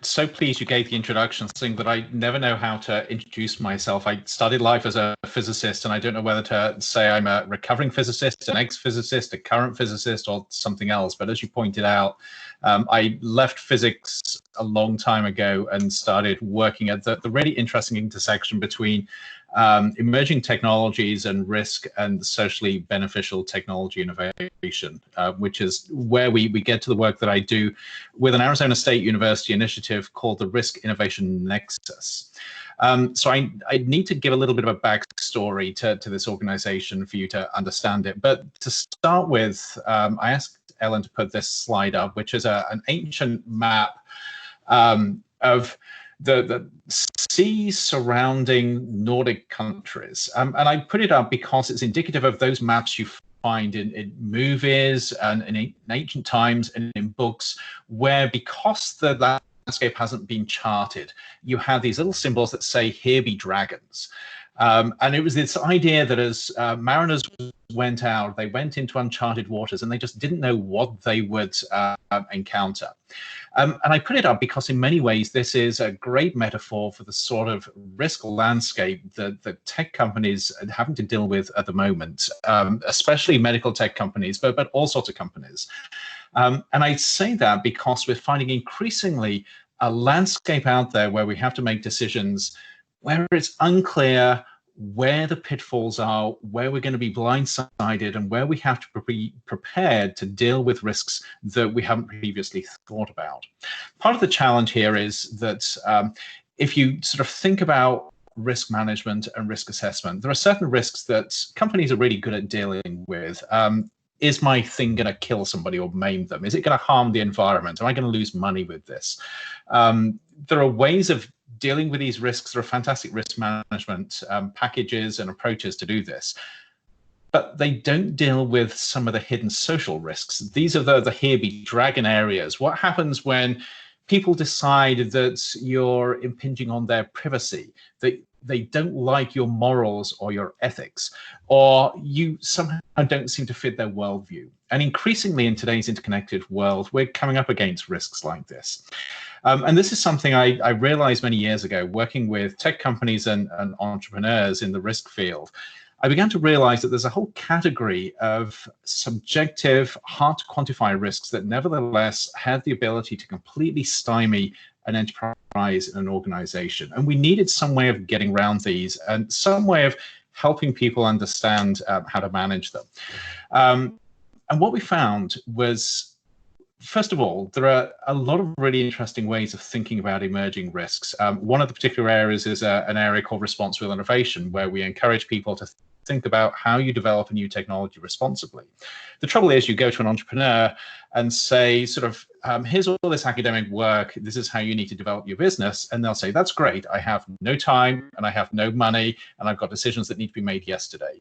so pleased you gave the introduction, saying that I never know how to introduce myself. I started life as a physicist, and I don't know whether to say I'm a recovering physicist, an ex-physicist, a current physicist, or something else. But as you pointed out, I left physics a long time ago and started working at the really interesting intersection between emerging technologies and risk and socially beneficial technology innovation, which is where we get to the work that I do with an Arizona State University initiative called the Risk Innovation Nexus. So I need to give a little bit of a backstory to this organization for you to understand it. But to start with, I asked Ellen to put this slide up, which is an ancient map of the seas surrounding Nordic countries. And I put it up because it's indicative of those maps you find in movies and in ancient times and in books, where because the landscape hasn't been charted, you have these little symbols that say, "Here be dragons." And it was this idea that as mariners went out, they went into uncharted waters and they just didn't know what they would encounter. And I put it up because in many ways, this is a great metaphor for the sort of risk landscape that the tech companies are having to deal with at the moment, especially medical tech companies, but all sorts of companies. And I say that because we're finding increasingly a landscape out there where we have to make decisions where it's unclear where the pitfalls are, where we're going to be blindsided, and where we have to be prepared to deal with risks that we haven't previously thought about. Part of the challenge here is that if you sort of think about risk management and risk assessment, there are certain risks that companies are really good at dealing with. Is my thing going to kill somebody or maim them? Is it going to harm the environment? Am I going to lose money with this? There are ways of dealing with these risks. There are fantastic risk management packages and approaches to do this, but they don't deal with some of the hidden social risks. These are the here be dragon areas. What happens when people decide that you're impinging on their privacy, that they don't like your morals or your ethics, or you somehow don't seem to fit their worldview? And increasingly in today's interconnected world, we're coming up against risks like this. And this is something I realized many years ago, working with tech companies and entrepreneurs in the risk field. I began to realize that there's a whole category of subjective, hard to quantify risks that nevertheless have the ability to completely stymie an enterprise and an organization. And we needed some way of getting around these and some way of helping people understand how to manage them. And what we found was, first of all, there are a lot of really interesting ways of thinking about emerging risks. One of the particular areas is an area called responsible innovation, where we encourage people to think about how you develop a new technology responsibly. The trouble is, you go to an entrepreneur and say, sort of, here's all this academic work, this is how you need to develop your business. And they'll say, that's great, I have no time and I have no money and I've got decisions that need to be made yesterday.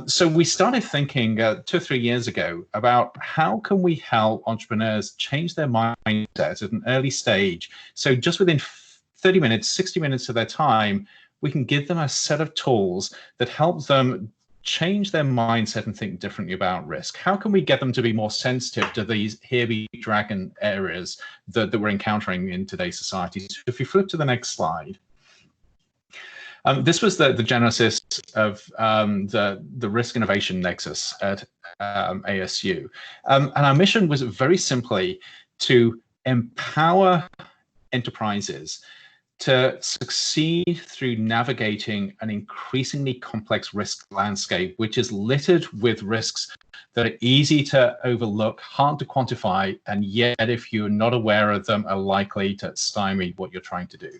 So we started thinking 2 or 3 years ago about how can we help entrepreneurs change their mindset at an early stage. So just within 30 minutes, 60 minutes of their time, we can give them a set of tools that help them change their mindset and think differently about risk. How can we get them to be more sensitive to these here be dragon areas that we're encountering in today's society? So if you flip to the next slide. This was the genesis of the Risk Innovation Nexus at ASU. And our mission was very simply to empower enterprises to succeed through navigating an increasingly complex risk landscape, which is littered with risks that are easy to overlook, hard to quantify, and yet if you're not aware of them, are likely to stymie what you're trying to do.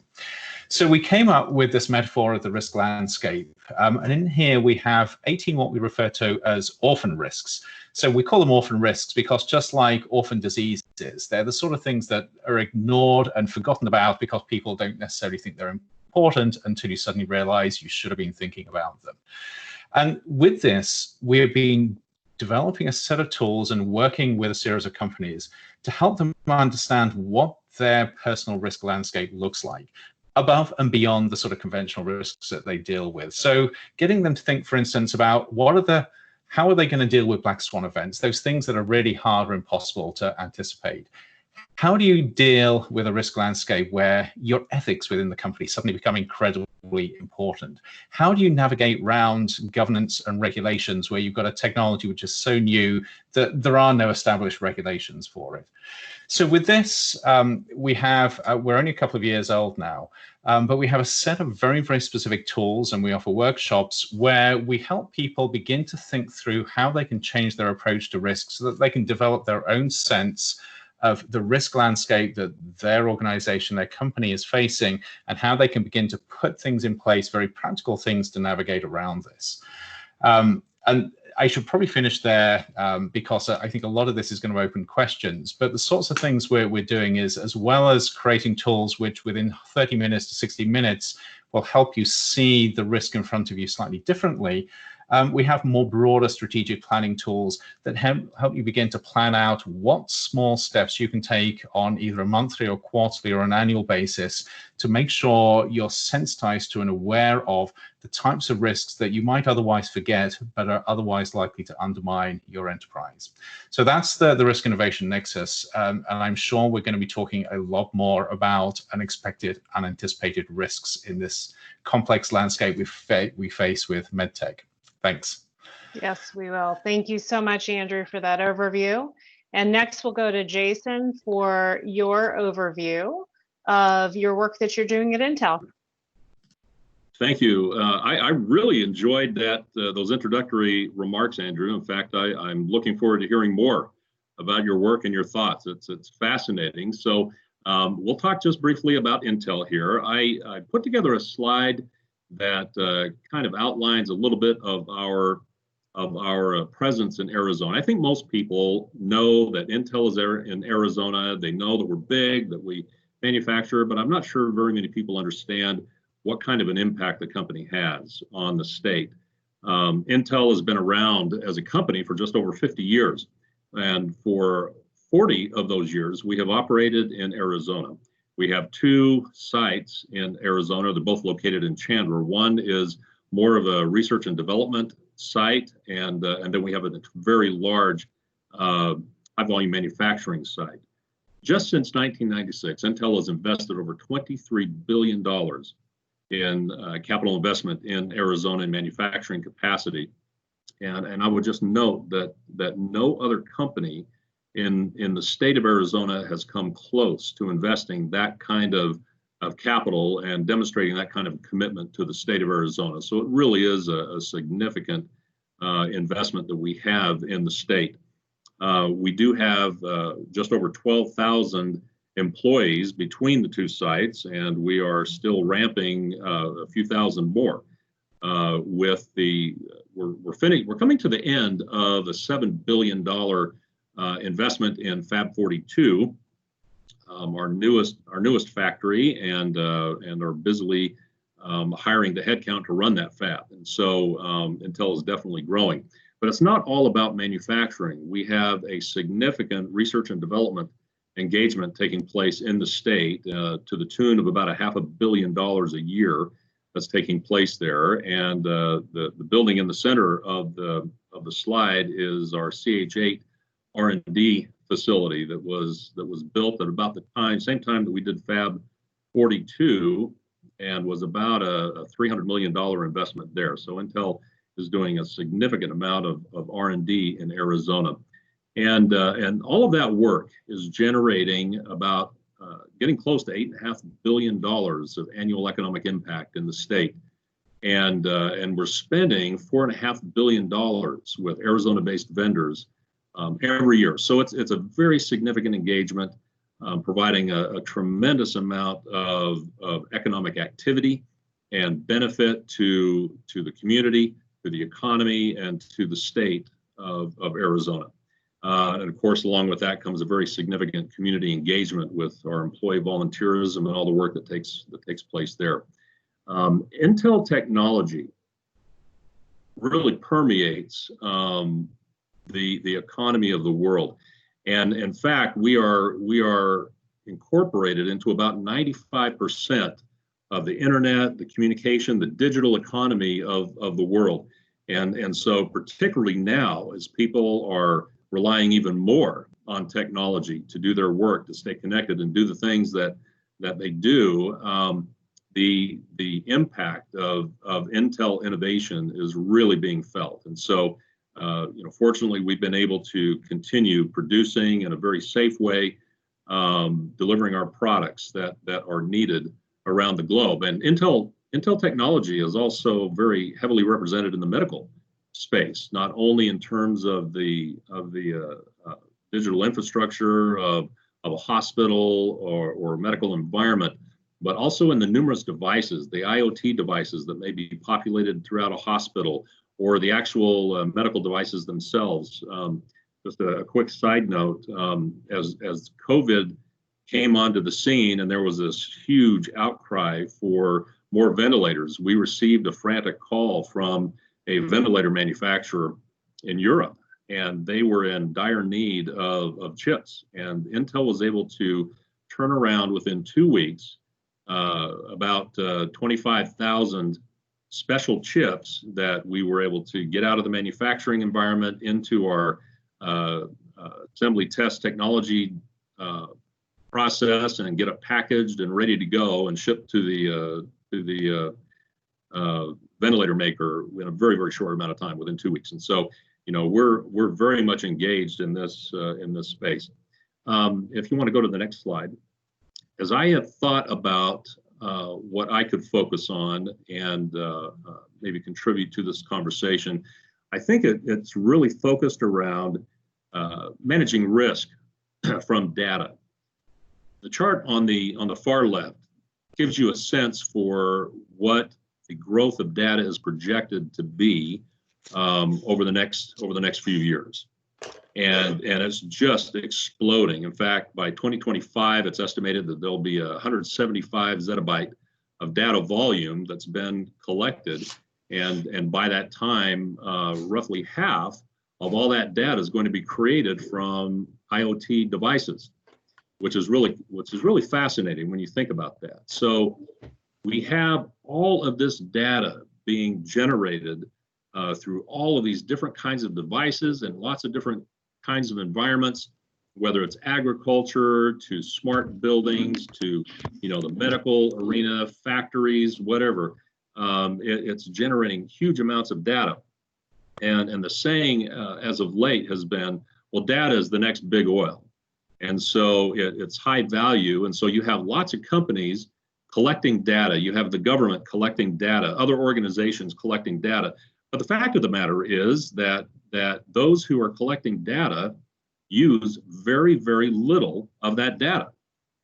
So we came up with this metaphor of the risk landscape. And in here, we have 18 what we refer to as orphan risks. So we call them orphan risks because just like orphan diseases, they're the sort of things that are ignored and forgotten about because people don't necessarily think they're important until you suddenly realize you should have been thinking about them. And with this, we've been developing a set of tools and working with a series of companies to help them understand what their personal risk landscape looks like, above and beyond the sort of conventional risks that they deal with. So getting them to think, for instance, about how are they going to deal with black swan events, those things that are really hard or impossible to anticipate? how do you deal with a risk landscape where your ethics within the company suddenly become incredibly important? How do you navigate around governance and regulations where you've got a technology which is so new that there are no established regulations for it? So with this, we're only a couple of years old now, but we have a set of very, very specific tools, and we offer workshops where we help people begin to think through how they can change their approach to risk so that they can develop their own sense of the risk landscape that their organization, their company is facing, and how they can begin to put things in place, very practical things to navigate around this. And I should probably finish there because I think a lot of this is going to open questions. But the sorts of things we're doing is, as well as creating tools which within 30 minutes to 60 minutes will help you see the risk in front of you slightly differently, we have more broader strategic planning tools that help you begin to plan out what small steps you can take on either a monthly or quarterly or an annual basis to make sure you're sensitized to and aware of the types of risks that you might otherwise forget but are otherwise likely to undermine your enterprise. So that's the risk innovation nexus, and I'm sure we're going to be talking a lot more about unexpected, unanticipated risks in this complex landscape we face with MedTech. Thanks. Yes, we will. Thank you so much, Andrew, for that overview. And next we'll go to Jason for your overview of your work that you're doing at Intel. Thank you. I really enjoyed those introductory remarks, Andrew. In fact, I'm looking forward to hearing more about your work and your thoughts. It's fascinating. So we'll talk just briefly about Intel here. I put together a slide that kind of outlines a little bit of our presence in Arizona. I think most people know that Intel is there in Arizona. They know that we're big, that we manufacture, but I'm not sure very many people understand what kind of an impact the company has on the state. Intel has been around as a company for just over 50 years, and for 40 of those years, we have operated in Arizona. We have two sites in Arizona. They're both located in Chandler. One is more of a research and development site, and then we have a very large high-volume manufacturing site. Just since 1996, Intel has invested over $23 billion in capital investment in Arizona and manufacturing capacity. And I would just note that no other company in the state of Arizona has come close to investing that kind of capital and demonstrating that kind of commitment to the state of Arizona. So it really is a significant investment that we have in the state. We do have just over 12,000 employees between the two sites, and we are still ramping a few thousand more. We're coming to the end of a $7 billion investment in Fab 42, our newest factory, and are busily hiring the headcount to run that fab. And so Intel is definitely growing. But it's not all about manufacturing. We have a significant research and development engagement taking place in the state to the tune of about $500 million a year that's taking place there. And the building in the center of the slide is our CH8 R&D facility that was built at about the same time that we did Fab 42, and was about a $300 million investment there. So Intel is doing a significant amount of R&D in Arizona, and all of that work is generating about getting close to $8.5 billion of annual economic impact in the state, and we're spending $4.5 billion with Arizona-based vendors every year. So it's a very significant engagement, providing a tremendous amount of economic activity and benefit to the community, to the economy, and to the state of Arizona. And of course, along with that comes a very significant community engagement with our employee volunteerism and all the work that takes place there. Intel technology really permeates the economy of the world, and in fact, we are incorporated into about 95% of the internet, the communication, the digital economy of the world, and so particularly now, as people are relying even more on technology to do their work, to stay connected and do the things that they do, the impact of Intel innovation is really being felt. And so, fortunately, we've been able to continue producing in a very safe way, delivering our products that are needed around the globe. And Intel technology is also very heavily represented in the medical space, not only in terms of the digital infrastructure of a hospital or medical environment, but also in the numerous devices, the IoT devices that may be populated throughout a hospital, or the actual medical devices themselves. Just a quick side note, as COVID came onto the scene and there was this huge outcry for more ventilators, we received a frantic call from a ventilator manufacturer in Europe, and they were in dire need of chips. And Intel was able to turn around within 2 weeks about 25,000 special chips that we were able to get out of the manufacturing environment into our assembly test technology process and get it packaged and ready to go and shipped to the ventilator maker in a very, very short amount of time, within 2 weeks. And so, we're very much engaged in this space. If you want to go to the next slide. As I have thought about what I could focus on and maybe contribute to this conversation, I think it's really focused around managing risk from data. The chart on the far left gives you a sense for what the growth of data is projected to be over the next few years. And it's just exploding. In fact, by 2025, it's estimated that there'll be 175 zettabyte of data volume that's been collected. And by that time, roughly half of all that data is going to be created from IoT devices, which is really fascinating when you think about that. So we have all of this data being generated through all of these different kinds of devices and lots of different kinds of environments, whether it's agriculture to smart buildings to the medical arena, factories, whatever. It's generating huge amounts of data. And the saying as of late has been, well, data is the next big oil. And so it's high value. And so you have lots of companies collecting data. You have the government collecting data, other organizations collecting data. But the fact of the matter is that those who are collecting data use very, very little of that data.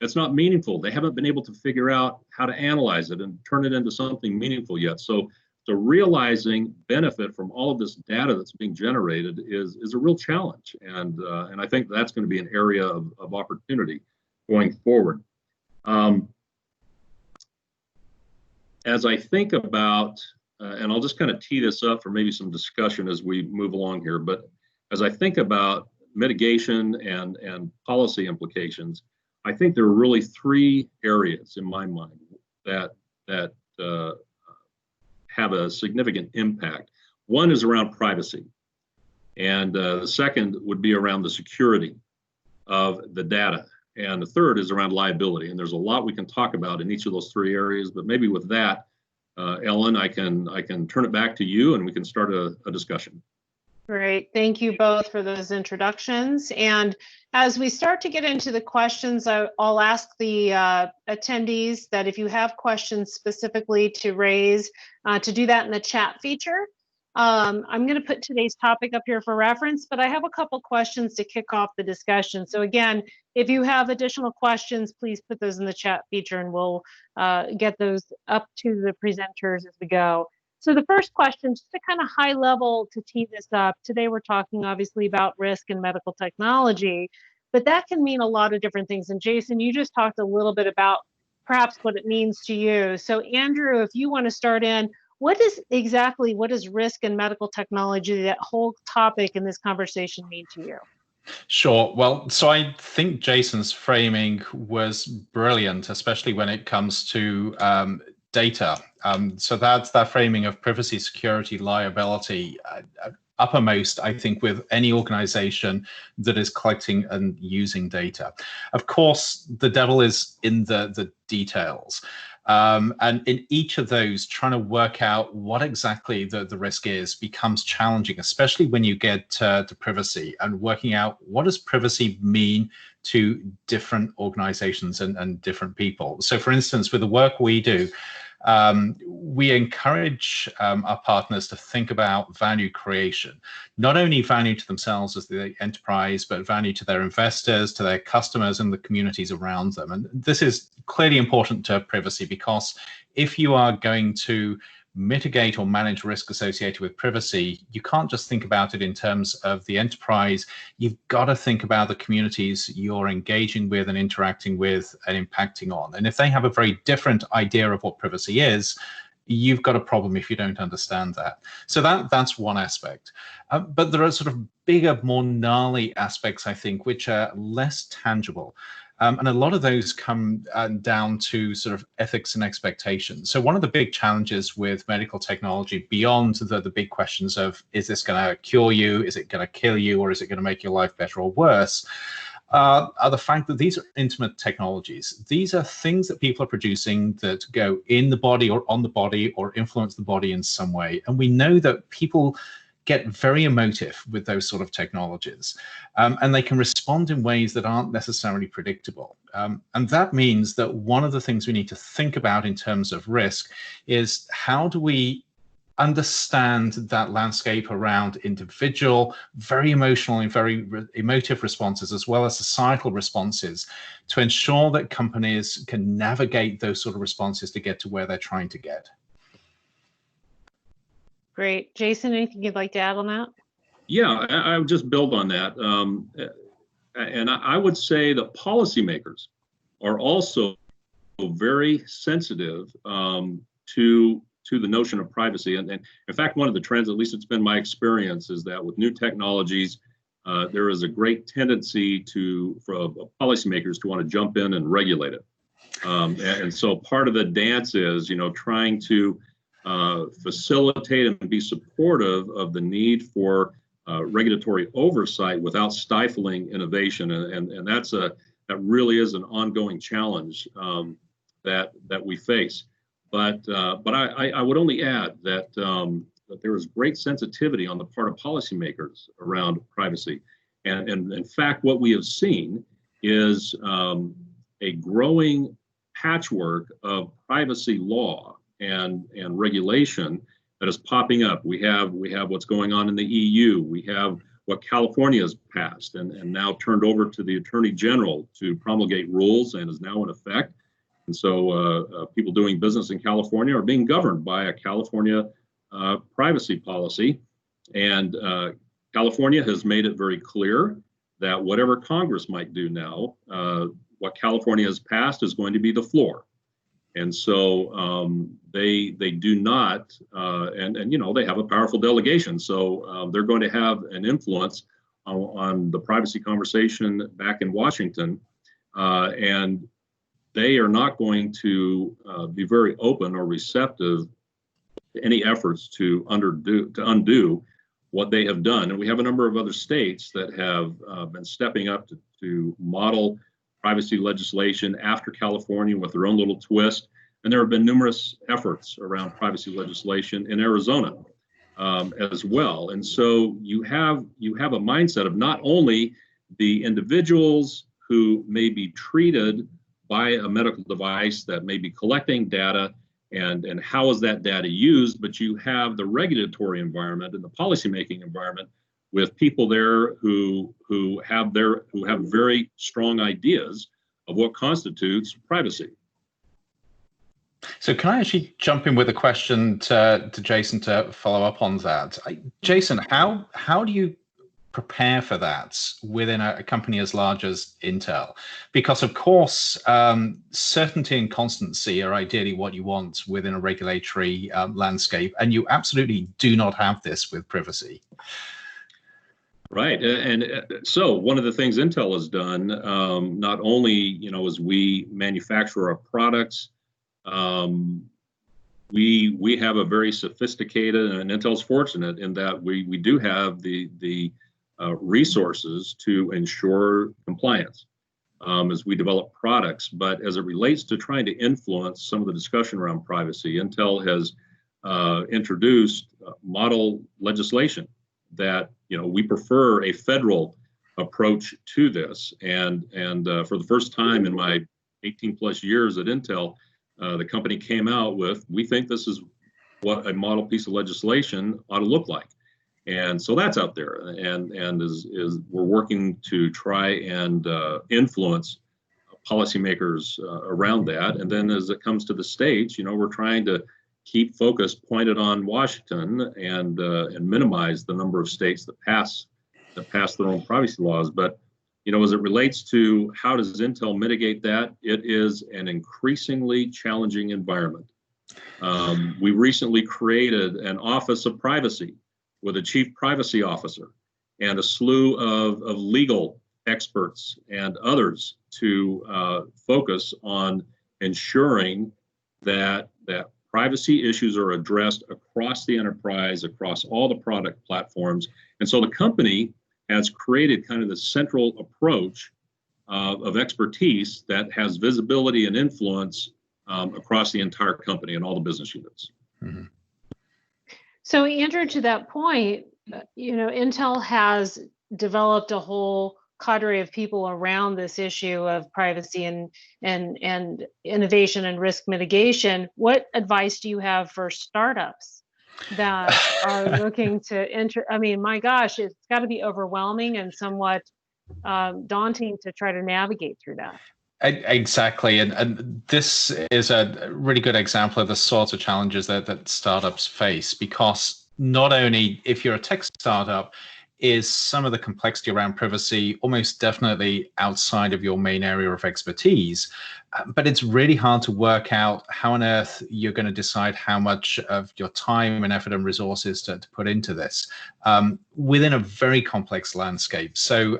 It's not meaningful. They haven't been able to figure out how to analyze it and turn it into something meaningful yet. So realizing benefit from all of this data that's being generated is a real challenge. And I think that's going to be an area of opportunity going forward. As I think about and I'll just kind of tee this up for maybe some discussion as we move along here. But as I think about mitigation and policy implications, I think there are really three areas in my mind that have a significant impact. One is around privacy, and the second would be around the security of the data, and the third is around liability. And there's a lot we can talk about in each of those three areas, but maybe with that, Ellen, I can turn it back to you and we can start a discussion. Great. Thank you both for those introductions. And as we start to get into the questions, I'll ask the attendees that if you have questions specifically to raise, to do that in the chat feature. I'm going to put today's topic up here for reference, but I have a couple questions to kick off the discussion. So again, if you have additional questions, please put those in the chat feature and we'll get those up to the presenters as we go. So the first question, just a kind of high level to tee this up. Today we're talking obviously about risk in medical technology, but that can mean a lot of different things. And Jason, you just talked a little bit about perhaps what it means to you. So Andrew, if you want to start in, what is risk in medical technology, that whole topic in this conversation, mean to you? Sure. Well, so I think Jason's framing was brilliant, especially when it comes to data. So that's that framing of privacy, security, liability. uppermost, I think, with any organization that is collecting and using data. Of course, the devil is in the details. And in each of those, trying to work out what exactly the risk is becomes challenging, especially when you get to privacy and working out what does privacy mean to different organizations and different people. So for instance, with the work we do, we encourage our partners to think about value creation, not only value to themselves as the enterprise, but value to their investors, to their customers, and the communities around them. And this is clearly important to privacy, because if you are going to mitigate or manage risk associated with privacy, you can't just think about it in terms of the enterprise. You've got to think about the communities you're engaging with and interacting with and impacting on. And if they have a very different idea of what privacy is, you've got a problem if you don't understand that. So that's one aspect. But there are sort of bigger, more gnarly aspects, I think, which are less tangible. And a lot of those come down to sort of ethics and expectations. So one of the big challenges with medical technology, beyond the big questions of, is this going to cure you, is it going to kill you, or is it going to make your life better or worse, are the fact that these are intimate technologies. These are things that people are producing that go in the body or on the body or influence the body in some way. And we know that people get very emotive with those sort of technologies, and they can respond in ways that aren't necessarily predictable. And that means that one of the things we need to think about in terms of risk is, how do we understand that landscape around individual, very emotional and very emotive responses, as well as societal responses, to ensure that companies can navigate those sort of responses to get to where they're trying to get. Great. Jason, anything you'd like to add on that? Yeah, I would just build on that. And I would say that policymakers are also very sensitive to the notion of privacy. And in fact, one of the trends, at least it's been my experience, is that with new technologies, there is a great tendency for policymakers to want to jump in and regulate it. And so part of the dance is, trying to facilitate and be supportive of the need for regulatory oversight without stifling innovation, and that really is an ongoing challenge that we face. But I would only add that there is great sensitivity on the part of policymakers around privacy, and in fact, what we have seen is a growing patchwork of privacy law and regulation that is popping up. We have what's going on in the EU. We have what California has passed and now turned over to the Attorney General to promulgate rules, and is now in effect. And so people doing business in California are being governed by a California privacy policy. And California has made it very clear that whatever Congress might do now, what California has passed is going to be the floor. And so they do not, and they have a powerful delegation. So they're going to have an influence on the privacy conversation back in Washington. And they are not going to be very open or receptive to any efforts to undo what they have done. And we have a number of other states that have been stepping up to model privacy legislation after California with their own little twist. And there have been numerous efforts around privacy legislation in Arizona as well. And so you have a mindset of not only the individuals who may be treated by a medical device that may be collecting data and how is that data used, but you have the regulatory environment and the policymaking environment with people there who have very strong ideas of what constitutes privacy. So can I actually jump in with a question to Jason to follow up on that? Jason, how do you prepare for that within a company as large as Intel? Because of course, certainty and constancy are ideally what you want within a regulatory landscape, and you absolutely do not have this with privacy. Right, and so one of the things Intel has done, not only as we manufacture our products, we have a very sophisticated, and Intel's fortunate in that we do have the resources to ensure compliance as we develop products. But as it relates to trying to influence some of the discussion around privacy, Intel has introduced model legislation that, we prefer a federal approach to this. And for the first time in my 18 plus years at Intel, the company came out with, we think this is what a model piece of legislation ought to look like. And so that's out there, and is we're working to try and influence policymakers around that. And then as it comes to the states, we're trying to keep focus pointed on Washington and minimize the number of states that pass their own privacy laws. But as it relates to how does Intel mitigate that, it is an increasingly challenging environment. We recently created an Office of Privacy with a chief privacy officer and a slew of legal experts and others to focus on ensuring that privacy issues are addressed across the enterprise, across all the product platforms. And so the company has created kind of the central approach of expertise that has visibility and influence across the entire company and all the business units. Mm-hmm. So Andrew, to that point, Intel has developed a whole cadre of people around this issue of privacy and innovation and risk mitigation. What advice do you have for startups that are looking to enter? I mean, my gosh, it's got to be overwhelming and somewhat daunting to try to navigate through that. Exactly. And this is a really good example of the sorts of challenges that startups face, because not only if you're a tech startup, is some of the complexity around privacy almost definitely outside of your main area of expertise. But it's really hard to work out how on earth you're going to decide how much of your time and effort and resources to put into this within a very complex landscape. So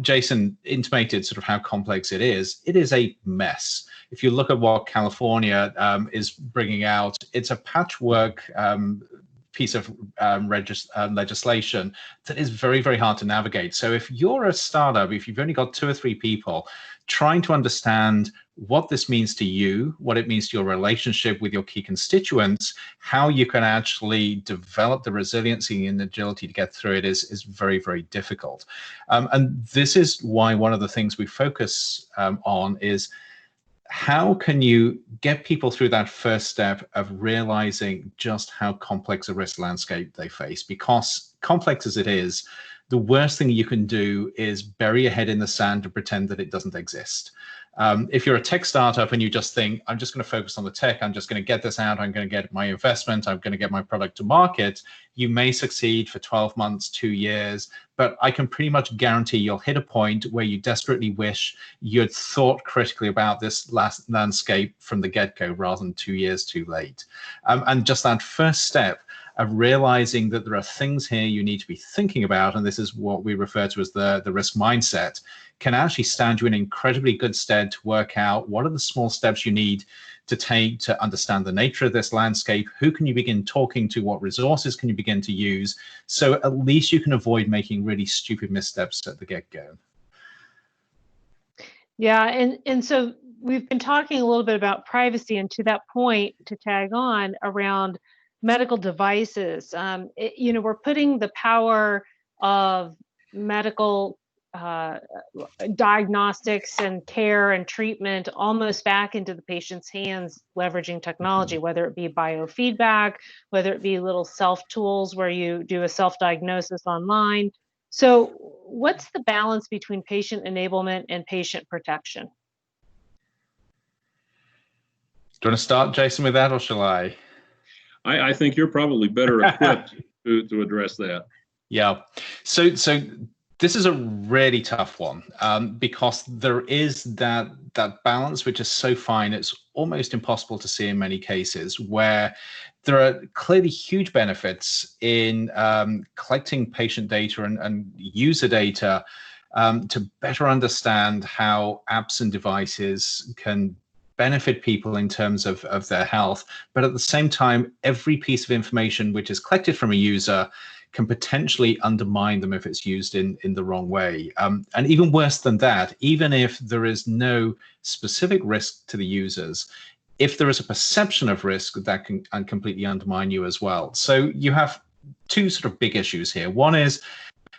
Jason intimated sort of how complex it is. It is a mess. If you look at what California is bringing out, it's a patchwork piece of legislation that is very, very hard to navigate. So if you're a startup, if you've only got 2 or 3 people trying to understand what this means to you, what it means to your relationship with your key constituents, how you can actually develop the resiliency and agility to get through it is very, very difficult. And this is why one of the things we focus on is how can you get people through that first step of realizing just how complex a risk landscape they face? Because complex as it is, the worst thing you can do is bury your head in the sand and pretend that it doesn't exist. If you're a tech startup and you just think, I'm just going to focus on the tech, I'm just going to get this out, I'm going to get my investment, I'm going to get my product to market, you may succeed for 12 months, 2 years, but I can pretty much guarantee you'll hit a point where you desperately wish you'd thought critically about this last landscape from the get-go rather than 2 years too late. And just that first step of realizing that there are things here you need to be thinking about, and this is what we refer to as the risk mindset, can actually stand you in incredibly good stead to work out what are the small steps you need to take to understand the nature of this landscape, who can you begin talking to, what resources can you begin to use, so at least you can avoid making really stupid missteps at the get-go. Yeah, and so we've been talking a little bit about privacy, and to that point, to tag on around medical devices, we're putting the power of medical diagnostics and care and treatment almost back into the patient's hands, leveraging technology, whether it be biofeedback, whether it be little self tools where you do a self-diagnosis online. So what's the balance between patient enablement and patient protection? Do you want to start, Jason, with that, or shall I? I think you're probably better equipped to address that. Yeah. So this is a really tough one because there is that balance, which is so fine, it's almost impossible to see in many cases, where there are clearly huge benefits in collecting patient data and user data to better understand how apps and devices can benefit people in terms of their health, but at the same time, every piece of information which is collected from a user can potentially undermine them if it's used in the wrong way. And even worse than that, even if there is no specific risk to the users, if there is a perception of risk, that can completely undermine you as well. So you have two sort of big issues here. One is,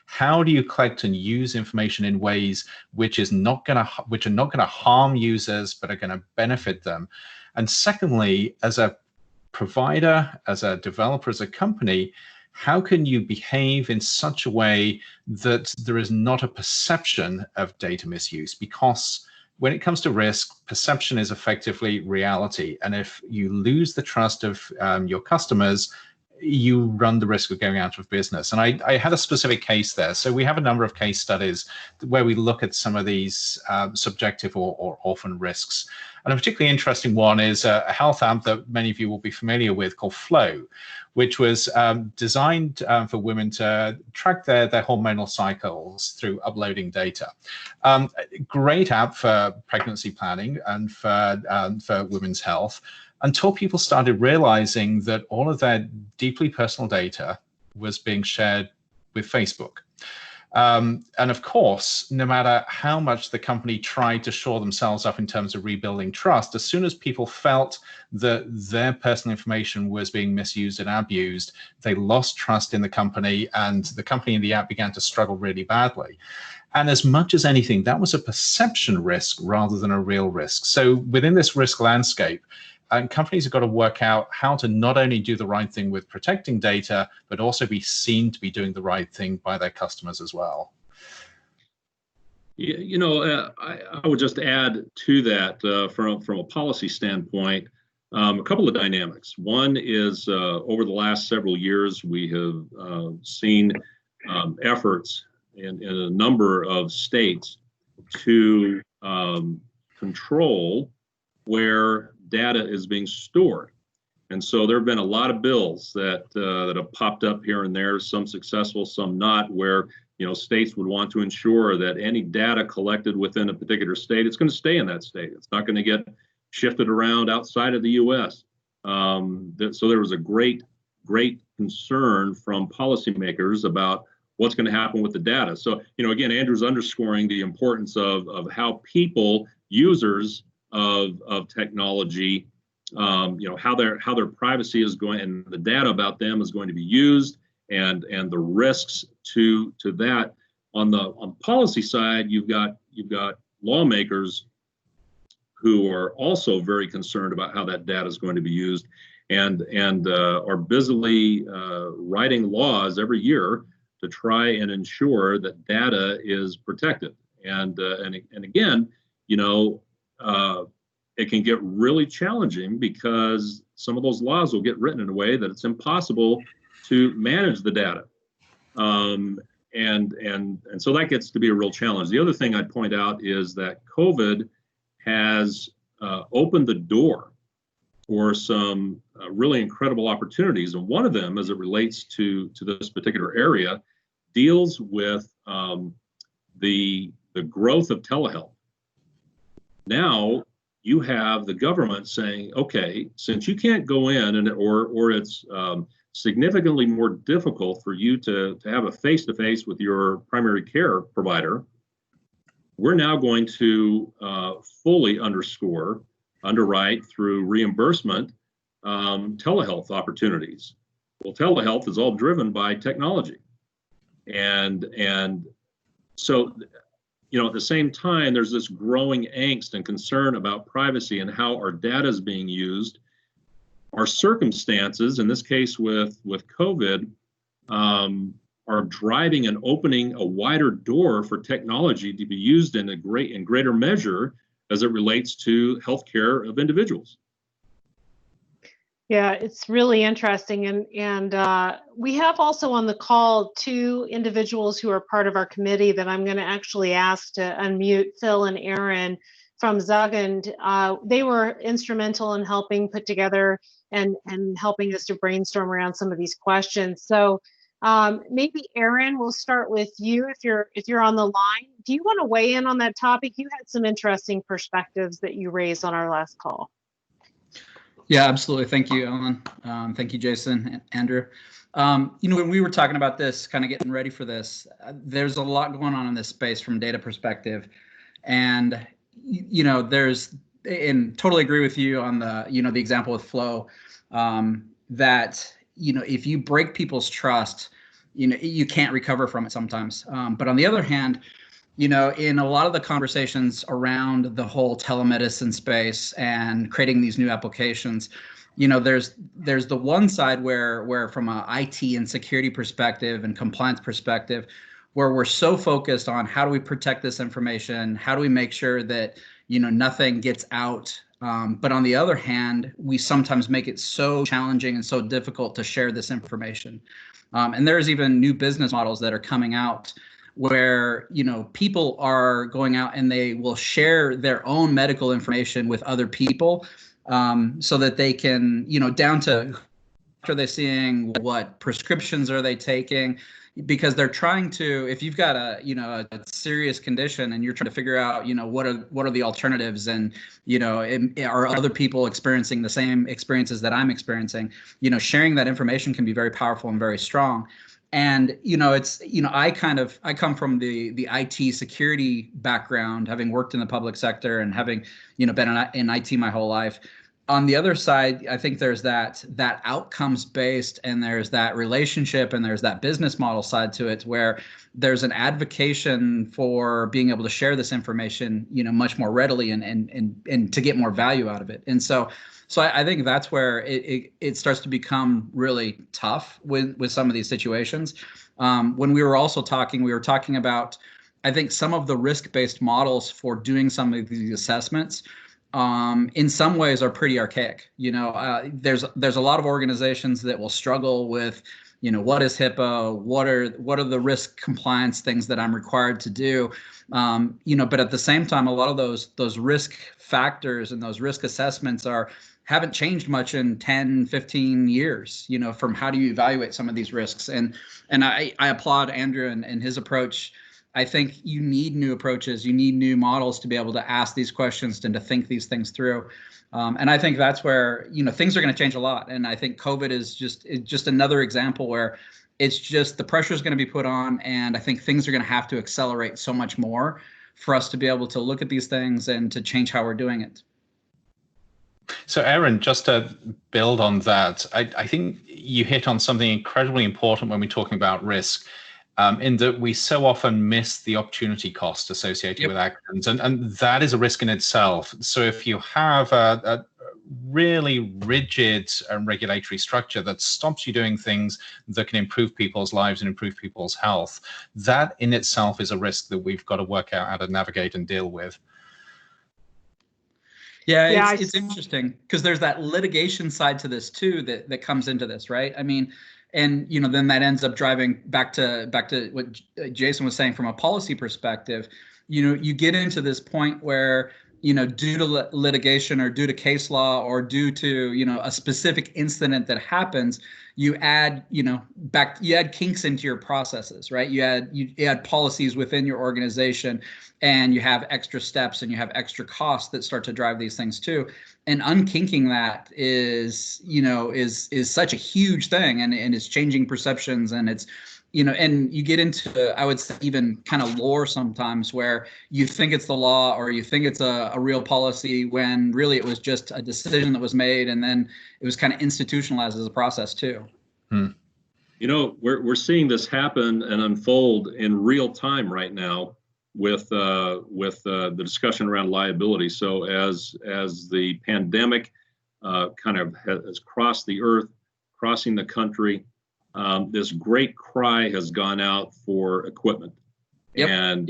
how do you collect and use information in ways which are not going to harm users but are going to benefit them? And secondly, as a provider, as a developer, as a company, how can you behave in such a way that there is not a perception of data misuse? Because when it comes to risk, perception is effectively reality. And if you lose the trust of your customers, you run the risk of going out of business. And I had a specific case there. So we have a number of case studies where we look at some of these subjective or orphan risks. And a particularly interesting one is a health app that many of you will be familiar with called Flow, which was designed for women to track their hormonal cycles through uploading data. Great app for pregnancy planning and for women's health, until people started realizing that all of their deeply personal data was being shared with Facebook. And of course, no matter how much the company tried to shore themselves up in terms of rebuilding trust, as soon as people felt that their personal information was being misused and abused, they lost trust in the company, and the company and the app began to struggle really badly. And as much as anything, that was a perception risk rather than a real risk. So within this risk landscape, and companies have got to work out how to not only do the right thing with protecting data, but also be seen to be doing the right thing by their customers as well. You know, I would just add to that from a policy standpoint, a couple of dynamics. One is over the last several years, we have seen efforts in a number of states to control where data is being stored. And so there have been a lot of bills that have popped up here and there, some successful, some not, where states would want to ensure that any data collected within a particular state, it's going to stay in that state. It's not going to get shifted around outside of the U.S. So there was a great concern from policymakers about what's going to happen with the data. So, again, Andrew's underscoring the importance of how people, users of technology, how their privacy is going, and the data about them is going to be used, and the risks to that. On policy side, you've got lawmakers who are also very concerned about how that data is going to be used, and are busily writing laws every year to try and ensure that data is protected. And again, it can get really challenging because some of those laws will get written in a way that it's impossible to manage the data. And so that gets to be a real challenge. The other thing I'd point out is that COVID has opened the door for some really incredible opportunities. And one of them, as it relates to this particular area, deals with the growth of telehealth. Now you have the government saying, okay, since you can't go in or it's significantly more difficult for you to have a face-to-face with your primary care provider, we're now going to fully underwrite through reimbursement telehealth opportunities. Well, telehealth is all driven by technology. And so, at the same time, there's this growing angst and concern about privacy and how our data is being used. Our circumstances, in this case with COVID, are driving and opening a wider door for technology to be used in greater measure as it relates to healthcare of individuals. Yeah, it's really interesting. And we have also on the call two individuals who are part of our committee that I'm going to actually ask to unmute, Phil and Aaron from Zugand. They were instrumental in helping put together and helping us to brainstorm around some of these questions. So Maybe Aaron, we'll start with you if you're on the line. Do you want to weigh in on that topic? You had some interesting perspectives that you raised on our last call. Yeah, absolutely. Thank you, Ellen. Thank you, Jason and Andrew. When we were talking about this, kind of getting ready for this, there's a lot going on in this space from a data perspective. And, and totally agree with you on the, the example with Flow, that, if you break people's trust, you can't recover from it sometimes. But on the other hand, in a lot of the conversations around the whole telemedicine space and creating these new applications, there's the one side where from a IT and security perspective and compliance perspective, where we're so focused on how do we protect this information, how do we make sure that nothing gets out. But on the other hand, we sometimes make it so challenging and so difficult to share this information. And there's even new business models that are coming out where, people are going out and they will share their own medical information with other people, so that they can, down to are they seeing, what prescriptions are they taking, because they're trying to, if you've got a serious condition and you're trying to figure out, what are the alternatives, and, are other people experiencing the same experiences that I'm experiencing, sharing that information can be very powerful and very strong. And, I come from the IT security background, having worked in the public sector and having, been in IT my whole life. On the other side, I think there's that outcomes based, and there's that relationship, and there's that business model side to it, where there's an advocacy for being able to share this information, much more readily and to get more value out of it. And so I think that's where it starts to become really tough with some of these situations. When we were also talking, we were talking about, I think, some of the risk-based models for doing some of these assessments in some ways are pretty archaic. There's a lot of organizations that will struggle with, what is HIPAA, what are the risk compliance things that I'm required to do, but at the same time, a lot of those risk factors and those risk assessments haven't changed much in 10, 15 years, from how do you evaluate some of these risks. And I applaud Andrew and his approach. I think you need new approaches. You need new models to be able to ask these questions and to think these things through. And I think that's where, things are going to change a lot. And I think COVID is just another example where it's just the pressure is going to be put on. And I think things are going to have to accelerate so much more for us to be able to look at these things and to change how we're doing it. So Aaron, just to build on that, I think you hit on something incredibly important when we're talking about risk. In that we so often miss the opportunity cost associated with actions, and that is a risk in itself. So if you have a really rigid regulatory structure that stops you doing things that can improve people's lives and improve people's health, that in itself is a risk that we've got to work out how to navigate and deal with. Yeah, it's interesting because there's that litigation side to this too that comes into this, right? I mean, and then that ends up driving back to what Jason was saying from a policy perspective. You get into this point where due to litigation or due to case law or due to a specific incident that happens, you add kinks into your processes, right? You add policies within your organization, and you have extra steps and you have extra costs that start to drive these things too. And unkinking that is such a huge thing, and it's changing perceptions, and it's and you get into, I would say, even kind of lore sometimes where you think it's the law or you think it's a real policy when really it was just a decision that was made, and then it was kind of institutionalized as a process too. We're seeing this happen and unfold in real time right now with the discussion around liability. So as the pandemic kind of has crossed the earth, crossing the country, this great cry has gone out for equipment. Yep. And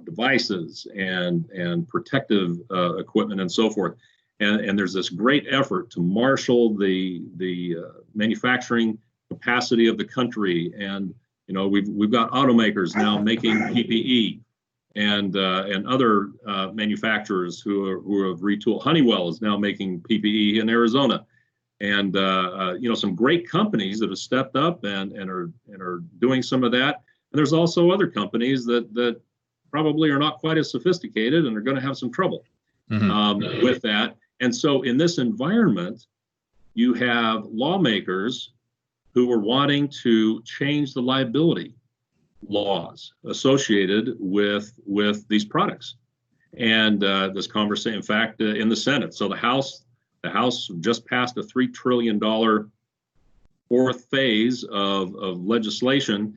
devices and protective equipment and so forth. And there's this great effort to marshal the manufacturing capacity of the country. And we've got automakers now making PPE, and other manufacturers who have retooled. Honeywell is now making PPE in Arizona. and some great companies that have stepped up and are doing some of that. And there's also other companies that probably are not quite as sophisticated and are going to have some trouble with that. And so in this environment, you have lawmakers who are wanting to change the liability laws associated with these products. And this conversation, in fact, in the Senate. So the House just passed a $3 trillion fourth phase of legislation,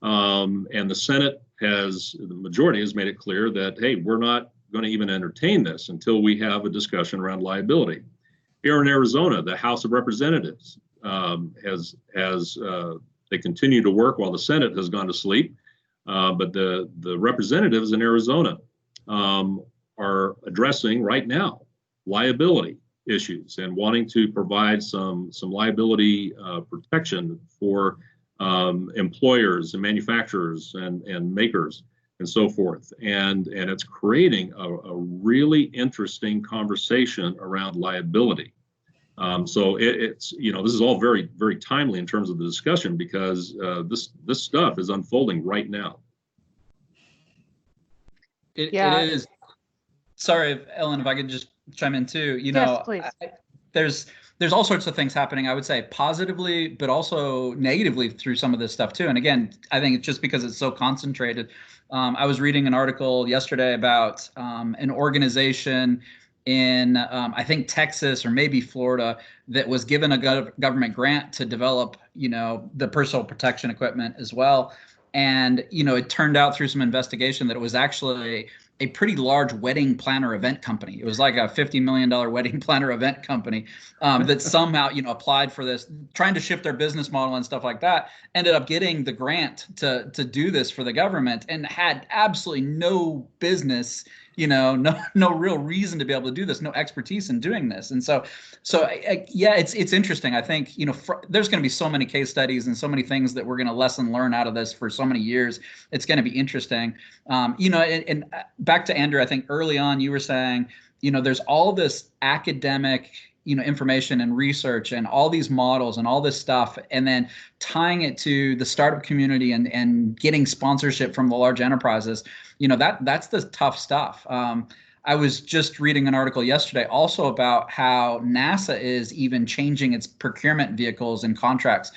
and the Senate the majority has made it clear that, hey, we're not going to even entertain this until we have a discussion around liability. Here in Arizona, the House of Representatives they continue to work while the Senate has gone to sleep, but the representatives in Arizona are addressing right now liability issues and wanting to provide some liability protection for employers and manufacturers and makers and so forth. And it's creating a really interesting conversation around liability. So it's this is all very, very timely in terms of the discussion, because this stuff is unfolding right now. It is. Sorry, Ellen, if I could just chime in too. Yes, please. There's all sorts of things happening, I would say positively, but also negatively through some of this stuff too. And again, I think it's just because it's so concentrated. I was reading an article yesterday about an organization in, I think, Texas or maybe Florida that was given a government grant to develop, the personal protection equipment as well. And, it turned out through some investigation that it was actually a pretty large wedding planner event company. It was like a $50 million wedding planner event company that somehow, applied for this, trying to shift their business model and stuff like that, ended up getting the grant to do this for the government and had absolutely no business, no real reason to be able to do this, no expertise in doing this. And so yeah, it's interesting. I think, there's going to be so many case studies and so many things that we're going to learn out of this for so many years. It's going to be interesting. And back to Andrew, I think early on you were saying, there's all this academic, information and research and all these models and all this stuff, and then tying it to the startup community and getting sponsorship from the large enterprises. That's the tough stuff. I was just reading an article yesterday also about how NASA is even changing its procurement vehicles and contracts.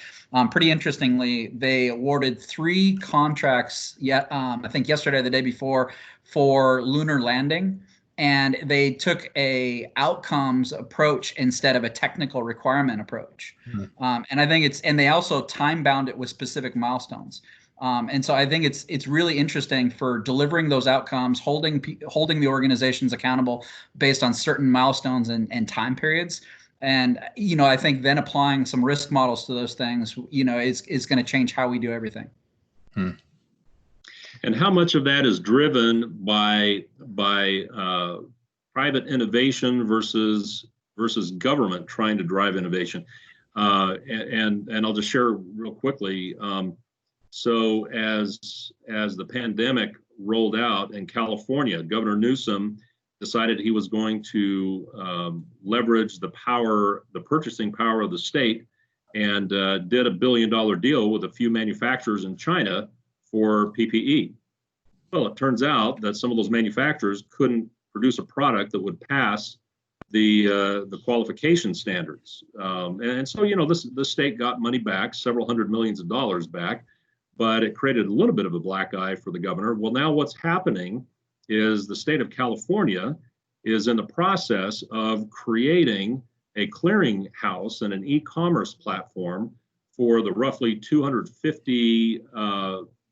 Pretty interestingly, they awarded 3 contracts I think yesterday or the day before for lunar landing. And they took a outcomes approach instead of a technical requirement approach. Mm-hmm. And I think and they also time bound it with specific milestones. And so I think it's really interesting for delivering those outcomes, holding the organizations accountable based on certain milestones and time periods. And, I think then applying some risk models to those things, is going to change how we do everything. Hmm. And how much of that is driven by private innovation versus government trying to drive innovation? And I'll just share real quickly. So as the pandemic rolled out in California, Governor Newsom decided he was going to leverage the purchasing power of the state, and did $1 billion deal with a few manufacturers in China for PPE. Well, it turns out that some of those manufacturers couldn't produce a product that would pass the qualification standards. And so, the state got money back, several hundred millions of dollars back, but it created a little bit of a black eye for the governor. Well, now what's happening is the state of California is in the process of creating a clearinghouse and an e-commerce platform for the roughly 250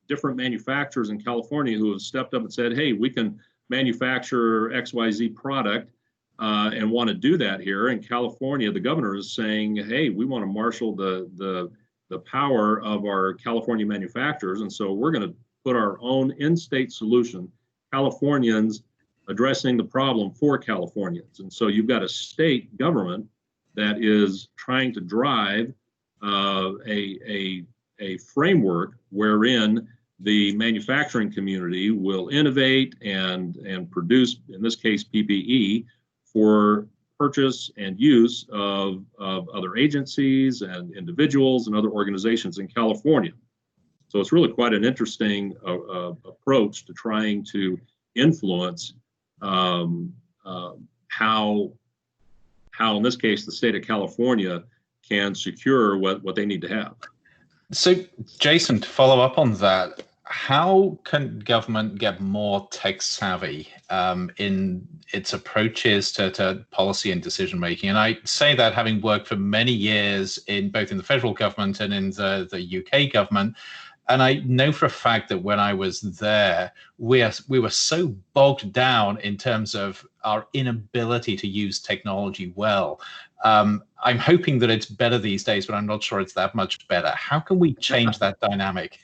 different manufacturers in California who have stepped up and said, hey, we can manufacture XYZ product and want to do that here. In California, the governor is saying, hey, we want to marshal the power of our California manufacturers. And so we're going to put our own in-state solution, Californians addressing the problem for Californians. And so you've got a state government that is trying to drive a framework wherein the manufacturing community will innovate and produce, in this case, PPE for purchase and use of other agencies and individuals and other organizations in California. So it's really quite an interesting approach to trying to influence how in this case the state of California can secure what they need to have. So Jason, to follow up on that, how can government get more tech savvy in its approaches to policy and decision making? And I say that having worked for many years in both in the federal government and in the UK government. And I know for a fact that when I was there, we were so bogged down in terms of our inability to use technology well. I'm hoping that it's better these days, but I'm not sure it's that much better. How can we change that dynamic?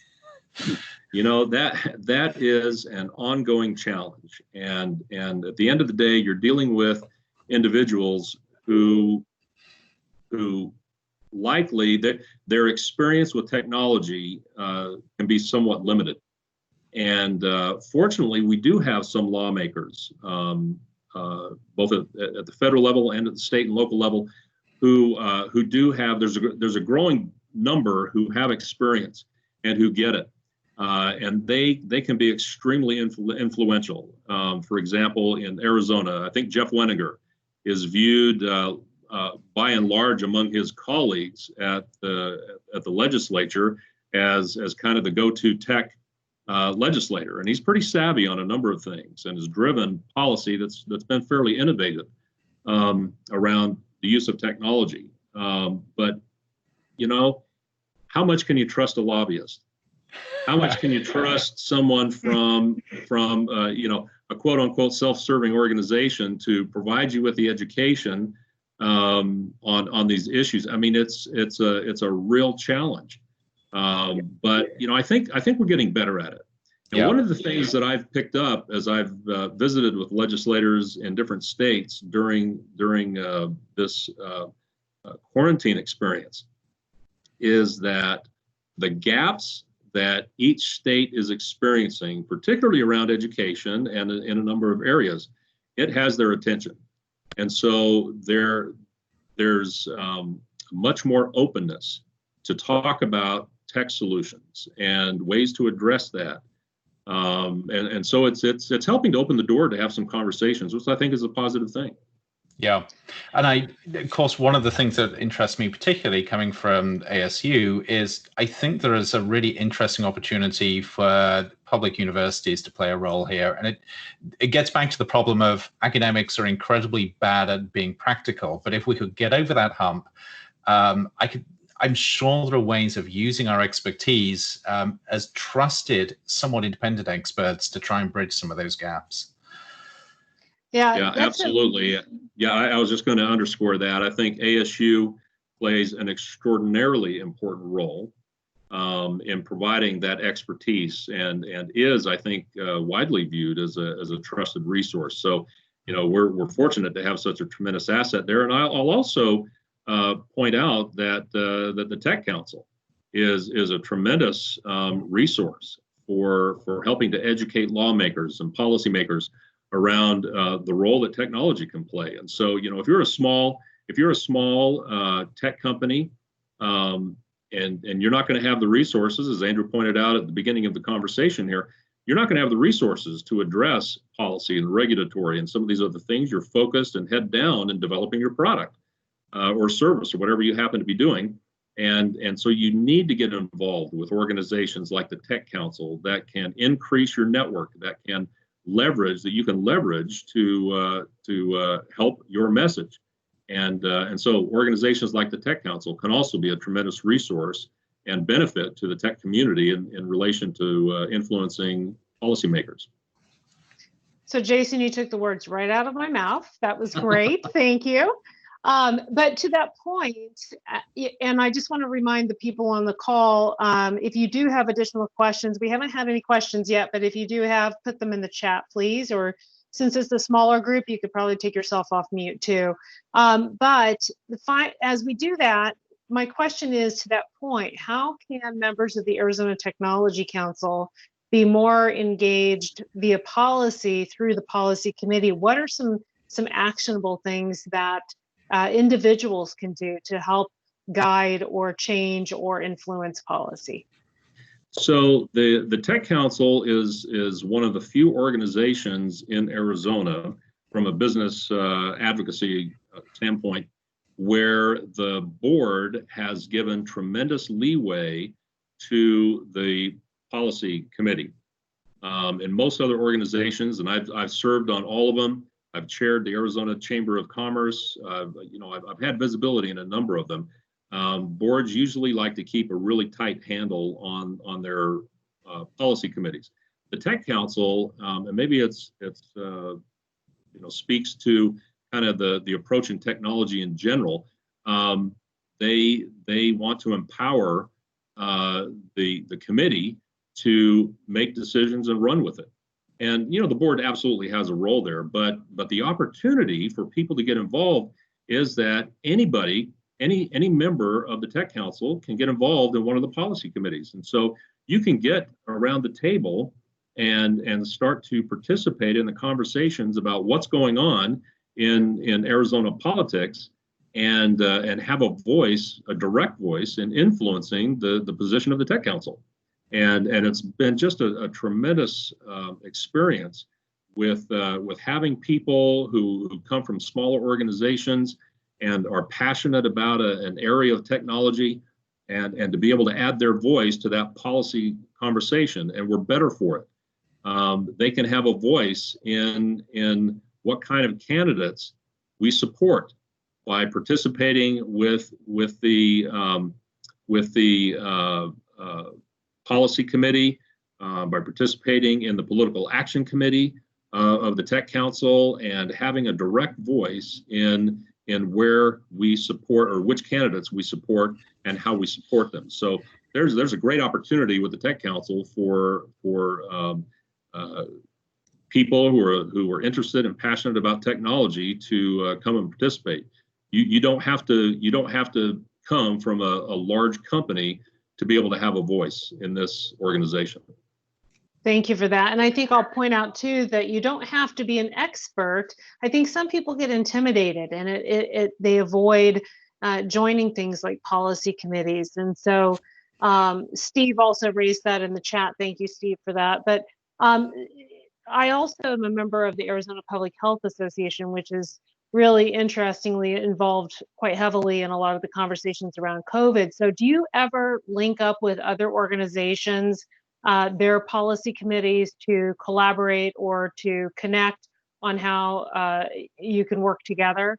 You know, that is an ongoing challenge. And at the end of the day, you're dealing with individuals who likely their experience with technology can be somewhat limited. And fortunately, we do have some lawmakers, both at the federal level and at the state and local level, who do have, there's a growing number who have experience and who get it. And they can be extremely influential. For example, in Arizona, I think Jeff Weniger is viewed by and large among his colleagues at the legislature as kind of the go-to tech legislator, and he's pretty savvy on a number of things and has driven policy that's been fairly innovative around the use of technology. But you know, how much can you trust a lobbyist? How much can you trust someone from you know, a quote unquote self-serving organization to provide you with the education on these issues? I mean, it's a real challenge. But you know, I think we're getting better at it. And yeah. One of the things that I've picked up as I've visited with legislators in different states during this quarantine experience is that the gaps that each state is experiencing, particularly around education and in a number of areas, it has their attention. And so there's much more openness to talk about tech solutions and ways to address that. And so it's helping to open the door to have some conversations, which I think is a positive thing. Yeah. And of course, one of the things that interests me particularly coming from ASU is I think there is a really interesting opportunity for public universities to play a role here. And it gets back to the problem of academics are incredibly bad at being practical. But if we could get over that hump, I'm sure there are ways of using our expertise as trusted, somewhat independent experts to try and bridge some of those gaps. Yeah, absolutely. Yeah, I was just going to underscore that. I think ASU plays an extraordinarily important role in providing that expertise and is, I think, widely viewed as a trusted resource. So, you know, we're fortunate to have such a tremendous asset there. And I'll also point out that the Tech Council is a tremendous resource for helping to educate lawmakers and policymakers around the role that technology can play. And so, you know, if you're a small tech company and you're not going to have the resources, as Andrew pointed out at the beginning of the conversation here, you're not going to have the resources to address policy and regulatory and some of these other things. You're focused and head down in developing your product or service or whatever you happen to be doing. And so you need to get involved with organizations like the Tech Council that can increase your network, that you can leverage to help your message. And so organizations like the Tech Council can also be a tremendous resource and benefit to the tech community in relation to influencing policymakers. So Jason, you took the words right out of my mouth. That was great. Thank you. But to that point, and I just want to remind the people on the call, if you do have additional questions, we haven't had any questions yet, but if you do have, put them in the chat, please. Or since it's a smaller group, you could probably take yourself off mute too. But as we do that, my question is to that point, how can members of the Arizona Technology Council be more engaged via policy through the policy committee? What are some some actionable things that individuals can do to help guide or change or influence policy? So the Tech Council is one of the few organizations in Arizona from a business advocacy standpoint where the board has given tremendous leeway to the policy committee. In most other organizations, and I've served on all of them. I've chaired the Arizona Chamber of Commerce. I've had visibility in a number of them. Boards usually like to keep a really tight handle on their policy committees. The Tech Council, and maybe it's speaks to kind of the approach in technology in general. They want to empower the committee to make decisions and run with it. And the board absolutely has a role there, but the opportunity for people to get involved is that anybody, any member of the Tech Council can get involved in one of the policy committees. And so you can get around the table and start to participate in the conversations about what's going on in Arizona politics and have a voice, a direct voice in influencing the position of the Tech Council. And it's been just a tremendous experience with having people who come from smaller organizations and are passionate about an area of technology and to be able to add their voice to that policy conversation, and we're better for it. They can have a voice in what kind of candidates we support by participating with the policy committee, by participating in the political action committee of the Tech Council, and having a direct voice in where we support or which candidates we support and how we support them. So there's a great opportunity with the Tech Council for people who are interested and passionate about technology to come and participate. You don't have to come from a large company to be able to have a voice in this organization. Thank you for that. And I think I'll point out too that you don't have to be an expert. I think some people get intimidated and they avoid joining things like policy committees. And so Steve also raised that in the chat. Thank you, Steve, for that. But I also am a member of the Arizona Public Health Association, which is really interestingly involved quite heavily in a lot of the conversations around COVID. So do you ever link up with other organizations, their policy committees, to collaborate or to connect on how you can work together?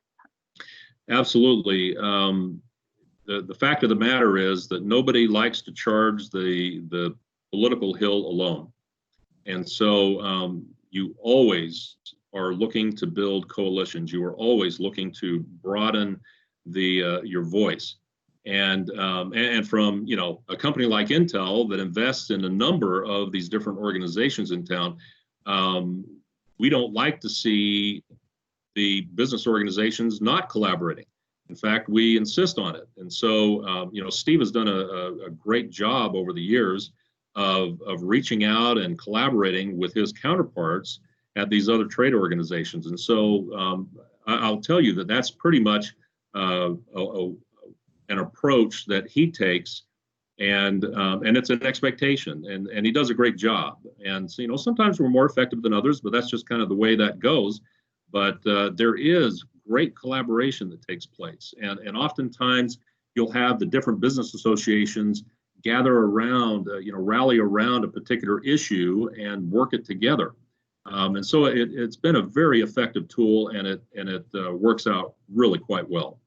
Absolutely. The fact of the matter is that nobody likes to charge the political hill alone. And so you always are looking to build coalitions. You are always looking to broaden your voice. And from a company like Intel that invests in a number of these different organizations in town, we don't like to see the business organizations not collaborating. In fact, we insist on it. And so Steve has done a great job over the years of reaching out and collaborating with his counterparts at these other trade organizations. And so I'll tell you that that's pretty much an approach that he takes, and it's an expectation, and he does a great job. And so, sometimes we're more effective than others, but that's just kind of the way that goes. But there is great collaboration that takes place, and oftentimes you'll have the different business associations gather around, rally around a particular issue and work it together. And so it's been a very effective tool, and it works out really quite well.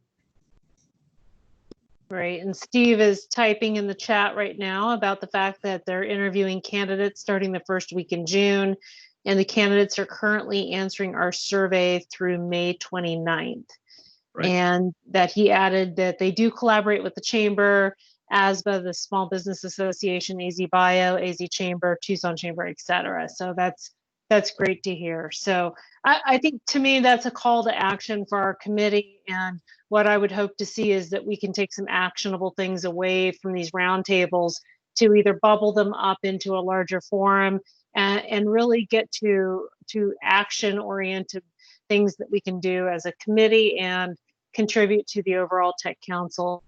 Right, and Steve is typing in the chat right now about the fact that they're interviewing candidates starting the first week in June, and the candidates are currently answering our survey through May 29th. Right. And that he added that they do collaborate with the Chamber, ASBA, the Small Business Association, AZ Bio, AZ Chamber, Tucson Chamber, et cetera. So that's great to hear. So I think, to me, that's a call to action for our committee. And what I would hope to see is that we can take some actionable things away from these roundtables to either bubble them up into a larger forum and really get to action-oriented things that we can do as a committee and contribute to the overall Tech Council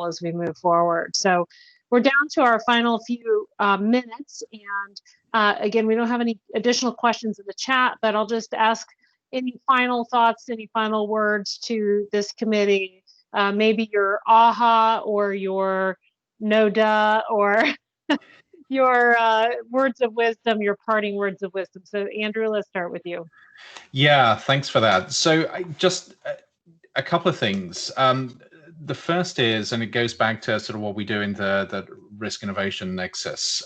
as we move forward. So we're down to our final few minutes, and again, we don't have any additional questions in the chat, but I'll just ask any final thoughts, any final words to this committee, maybe your aha or your no duh or your words of wisdom, your parting words of wisdom. So Andrew, let's start with you. Yeah, thanks for that. So just a couple of things. The first is, and it goes back to sort of what we do in the risk innovation nexus.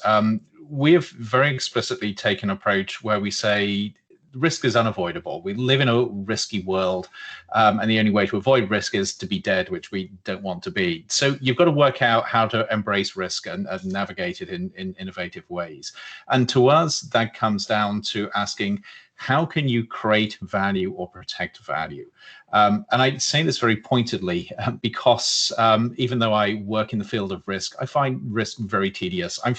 We have very explicitly taken an approach where we say risk is unavoidable. We live in a risky world, and the only way to avoid risk is to be dead, which we don't want to be. So you've got to work out how to embrace risk and navigate it in innovative ways. And to us, that comes down to asking, how can you create value or protect value? And I say this very pointedly because even though I work in the field of risk, I find risk very tedious. I'm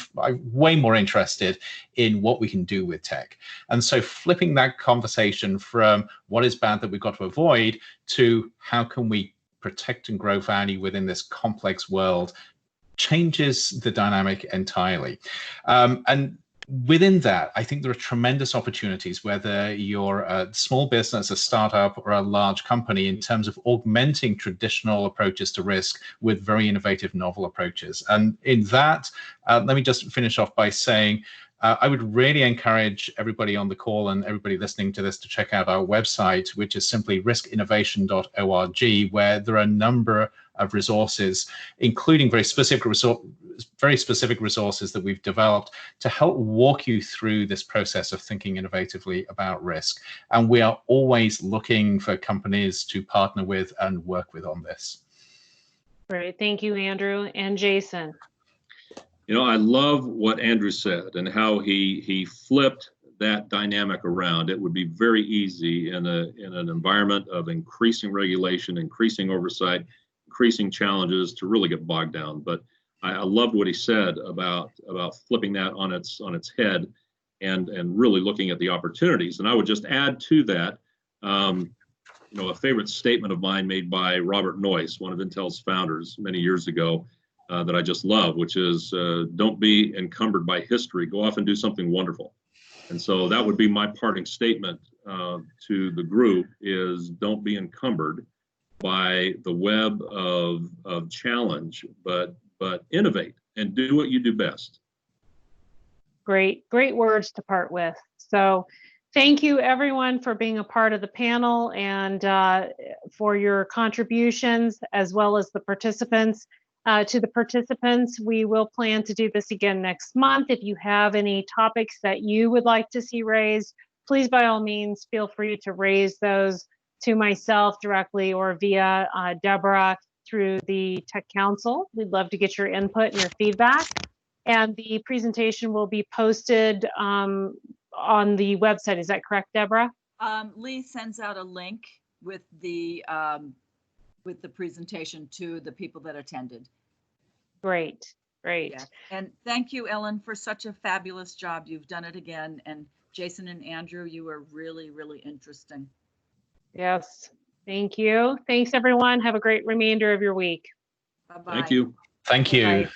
way more interested in what we can do with tech. And so flipping that conversation from what is bad that we've got to avoid to how can we protect and grow value within this complex world changes the dynamic entirely. And within that, I think there are tremendous opportunities, whether you're a small business, a startup, or a large company, in terms of augmenting traditional approaches to risk with very innovative, novel approaches. And in that, let me just finish off by saying, I would really encourage everybody on the call and everybody listening to this to check out our website, which is simply riskinnovation.org, where there are a number of resources, including very specific resources that we've developed to help walk you through this process of thinking innovatively about risk. And we are always looking for companies to partner with and work with on this. Great, thank you, Andrew. And Jason. You know, I love what Andrew said and how he flipped that dynamic around. It would be very easy in an environment of increasing regulation, increasing oversight, increasing challenges to really get bogged down. But I loved what he said about flipping that on its head and really looking at the opportunities. And I would just add to that, you know, a favorite statement of mine made by Robert Noyce, one of Intel's founders many years ago, that I just love, which is don't be encumbered by history. Go off and do something wonderful. And so that would be my parting statement to the group: is don't be encumbered by the web of challenge, but innovate and do what you do best. Great words to part with. So thank you everyone for being a part of the panel and for your contributions, as well as the participants. To the participants, we will plan to do this again next month. If you have any topics that you would like to see raised, please by all means feel free to raise those to myself directly or via Deborah through the Tech Council. We'd love to get your input and your feedback. And the presentation will be posted on the website. Is that correct, Deborah? Lee sends out a link with the presentation to the people that attended. Great. Yeah. And thank you, Ellen, for such a fabulous job. You've done it again. And Jason and Andrew, you were really, really interesting. Yes. Thank you. Thanks, everyone. Have a great remainder of your week. Bye-bye. Thank you. Thank you. Bye.